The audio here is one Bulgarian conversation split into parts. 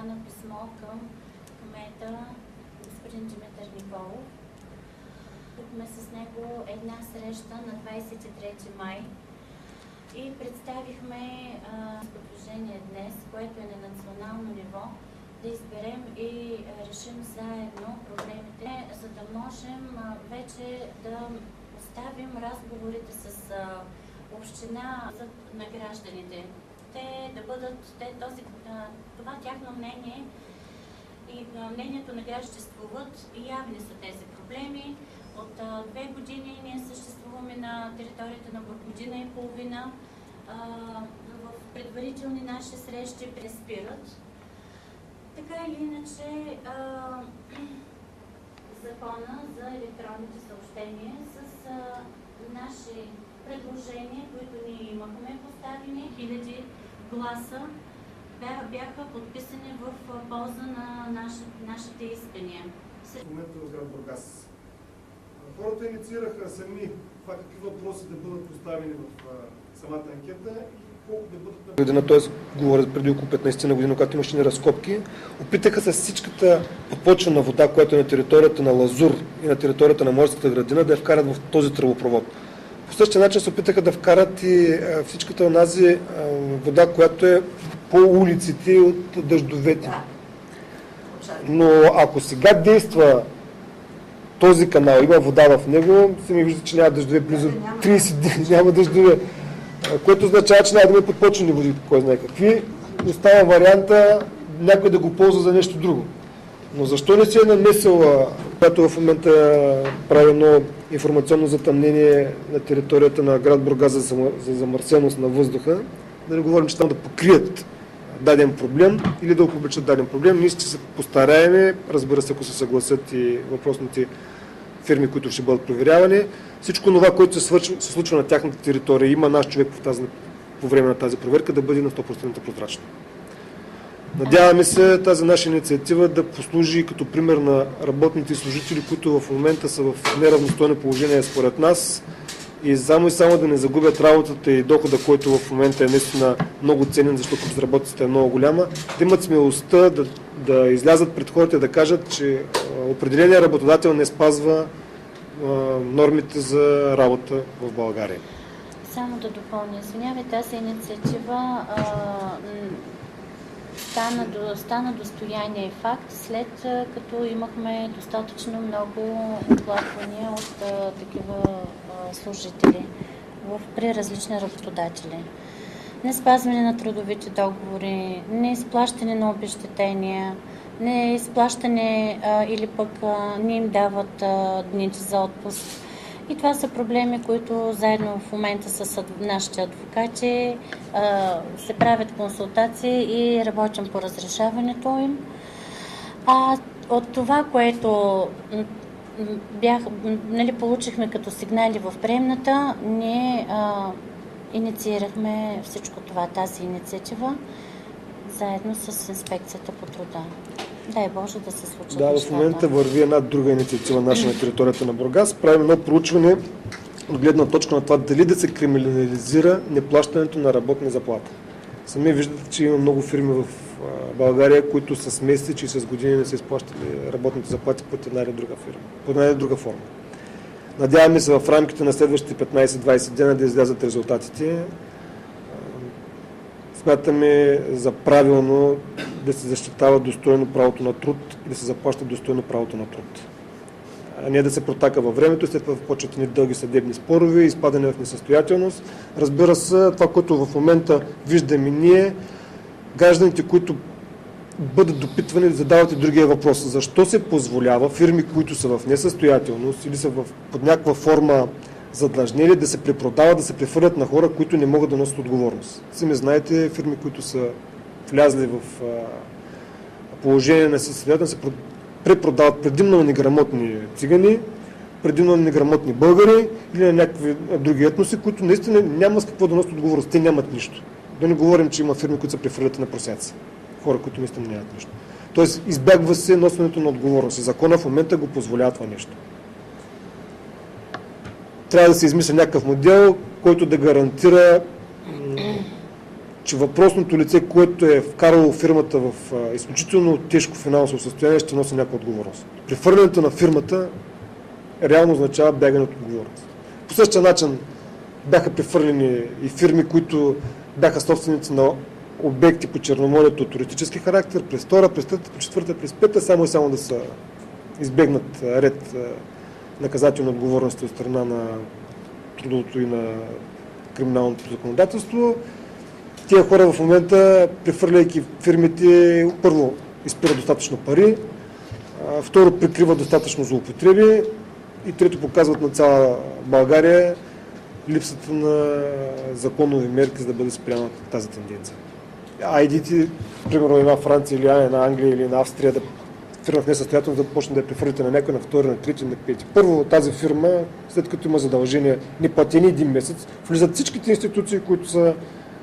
стана писмо към кмета господин Димитър Николов. Имахме с него една среща на 23 май и представихме предложение днес, което е на национално ниво, да изберем и решим заедно проблемите, за да можем вече да оставим разговорите с община на гражданите. Те да бъдат, това тяхно мнение и мнението на гражданите съществуват, явни са тези проблеми. От 2 години ние съществуваме на територията на година и половина. В предварителни наши срещи преспират. Така или иначе, закона за електронните съобщения с наши предложения, които ние имахме поставени, 1000 гласа, бяха подписани в полза на нашите искания. В момента в град Бургас. Хората инициираха сами това какви въпроси да бъдат поставени в самата анкета и колко да бъдат... Година, т.е. говоря преди около 15 на година, когато имаше разкопки, опитаха с всичката подпочвена вода, която е на територията на Лазур и на територията на Морската градина, да я вкарат в този тръбопровод. По същия начин се опитаха да вкарат и всичката онази вода, която е по улиците от дъждовете. Но ако сега действа този канал, има вода в него, се ми вижда, че няма дъждове близо 30 дни, няма дъждове, което означава, че няма да има подпочвени води, кой знае какви. Остава варианта някой да го ползва за нещо друго. Но защо не се е намесила, която в момента прави едно информационно затъмнение на територията на град Бургас за замърсеност на въздуха, да не говорим, че там да покрият даден проблем или да опубличат даден проблем. Ние ще се постараем, разбира се, ако се съгласят и въпросните фирми, които ще бъдат проверявани. Всичко това, което се случва на тяхната територия, има наш човек по време на тази проверка, да бъде на 100% прозрачно. Надяваме се тази наша инициатива да послужи като пример на работните служители, които в момента са в неравностойно положение според нас и само да не загубят работата и дохода, който в момента е наистина много ценен, защото безработицата е много голяма, да имат смелостта да излязат пред хората и да кажат, че определеният работодател не спазва нормите за работа в България. Само да допълня, извинявай, тази инициатива стана достояние и факт, след като имахме достатъчно много оплаквания от такива служители при различни работодатели. Не спазване на трудовите договори, не изплащане на обезщетения, не изплащане или пък не им дават дните за отпуск. И това са проблеми, които заедно в момента с нашите адвокати се правят консултации и работим по разрешаването им. От това, което получихме като сигнали в приемната, ние инициирахме всичко това, тази инициатива, заедно с инспекцията по труда. Дай Боже да се случат нещата. Да, в момента върви една друга инициатива наша на територията на Бургас. Правим едно проучване от гледна точка на това дали да се криминализира неплащането на работни заплати. Сами виждате, че има много фирми в България, които са с месеци, че с години не са изплащали работните заплати под една или друга фирма, под една или друга форма. Надяваме се в рамките на следващите 15-20 дена да излязат резултатите. Смятаме за правилно да се защитава достойно правото на труд и да се заплаща достойно правото на труд. А не да се протака във времето, след това почват ни дълги съдебни спорове, изпадане в несъстоятелност. Разбира се, това, което в момента виждаме ние, гражданите, които бъдат допитвани, да задават и другия въпрос. Защо се позволява фирми, които са в несъстоятелност или са под някаква форма задлъжнели, да се препродават, да се прехвърлят на хора, които не могат да носят отговорност. Сами знаете, фирми, които са влязли в положение на несъстоятелност, се препродават предимно на неграмотни цигани, предимно на неграмотни българи или на някакви други етноси, които наистина няма с какво да носят отговорност. Те нямат нищо. Да не говорим, че има фирми, които се прехвърлят на просяци. Хора, които наистина нямат нищо. Тоест, избягва се носенето на отговорност. И закона в момента го позволява това нещо. Трябва да се измисли някакъв модел, който да гарантира, че въпросното лице, което е вкарало фирмата в изключително тежко финансово състояние, ще носи някаква отговорност. Прехвърлянето на фирмата реално означава бягане от отговорност. По същия начин бяха прехвърлени и фирми, които бяха собственици на обекти по Черноморието от туристически характер, през втора, през трета, през четвърта, през пета, само и само да са избегнат ред наказателна отговорност от страна на трудовото и на криминалното законодателство. Тия хора в момента, прехвърляйки фирмите, първо изпират достатъчно пари, второ прикриват достатъчно злоупотреби и трето показват на цяла България липсата на законови мерки, за да бъде спряна тази тенденция. Идите, примерно една Франция или една Англия или една Австрия да фирма в несъстоятелност да почне да я прехвърлите на някой, на втори, на трети, на пети. Първо тази фирма, след като има задължения неплатени един месец, влизат всичките институции, които са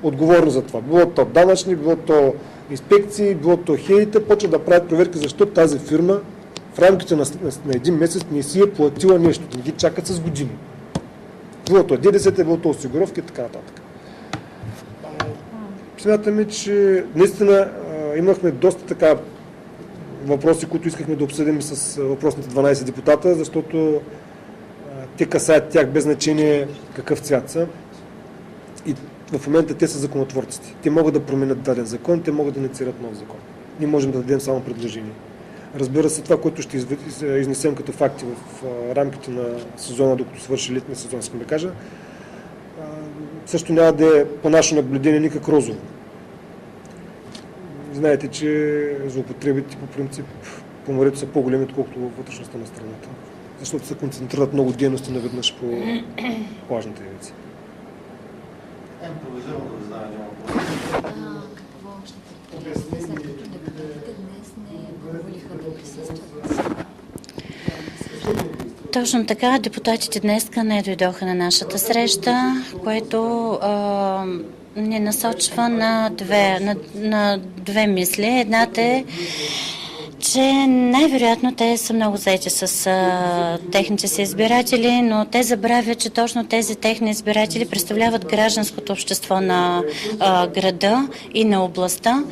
отговорни за това. Било то данъчни, било то инспекции, било то хеите, почват да правят проверки, защо тази фирма в рамките на един месец не си е платила нещо, да ги чакат с години. Било то ДДС, било то осигуровки и така нататък. Смятаме, че наистина имахме доста така въпроси, които искахме да обсъдим с въпросните 12 депутата, защото те касаят тях без значение какъв цвят са. И в момента те са законотворците. Те могат да променят даден закон, те могат да инициират нов закон. Ние можем да дадем само предложение. Разбира се, това, което ще изнесем като факти в рамките на сезона, докато свърши летния сезон, искам да кажа, също няма да е по наше наблюдение никак розово. Знаете, че злоупотребите по принцип по морето са по-големи, отколкото във вътрешността на страната. Защото се концентрират много дейности наведнъж по плажните ивици. Импровизирано да задава един въпрос. Какво ще предприемете, след като депутатите днес не позволиха да присъстват? Точно така, депутатите днес не дойдоха на нашата среща, което ни насочва на две мисли. Едната е, че най-вероятно те са много заети с техните си избиратели, но те забравят, че точно тези техни избиратели представляват гражданското общество на града и на областта.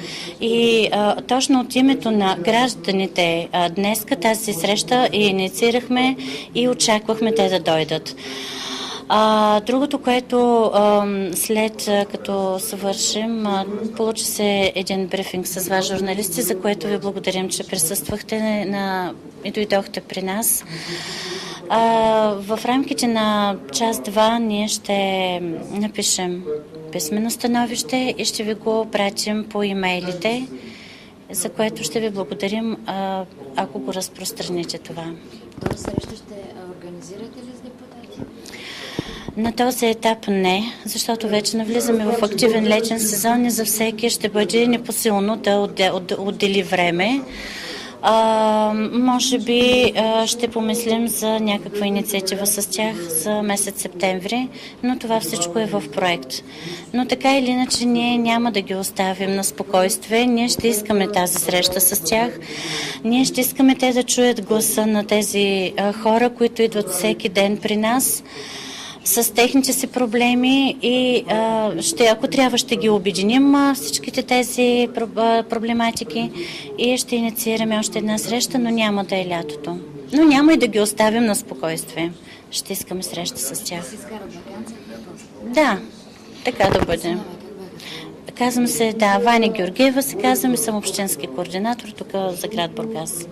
И точно от името на гражданите днеска тази среща инициирахме и очаквахме те да дойдат. Другото, което след като съвършим, получи се един брифинг с вас, журналисти, за което ви благодарим, че присъствахте и дойдохте при нас. В рамките на час-два ние ще напишем писмено становище и ще ви го пратим по имейлите, за което ще ви благодарим, ако го разпространите това. До среща ще организирате ли с депутати? На този етап не, защото вече навлизаме в активен летен сезон и за всеки ще бъде непосилно да отдели време. Може би ще помислим за някаква инициатива с тях за месец септември, но това всичко е в проект. Но така или иначе ние няма да ги оставим на спокойствие. Ние ще искаме тази среща с тях. Ние ще искаме те да чуят гласа на тези хора, които идват всеки ден при нас с техните си проблеми и ако трябва ще ги обединим всичките тези проблематики и ще инициираме още една среща, но няма да е лятото. Но няма и да ги оставим на спокойствие. Ще искаме среща с тях. Си изкарат ваканция? Да, така да бъде. Казвам се, Ваня Георгиева се казвам и съм общински координатор тук за град Бургас.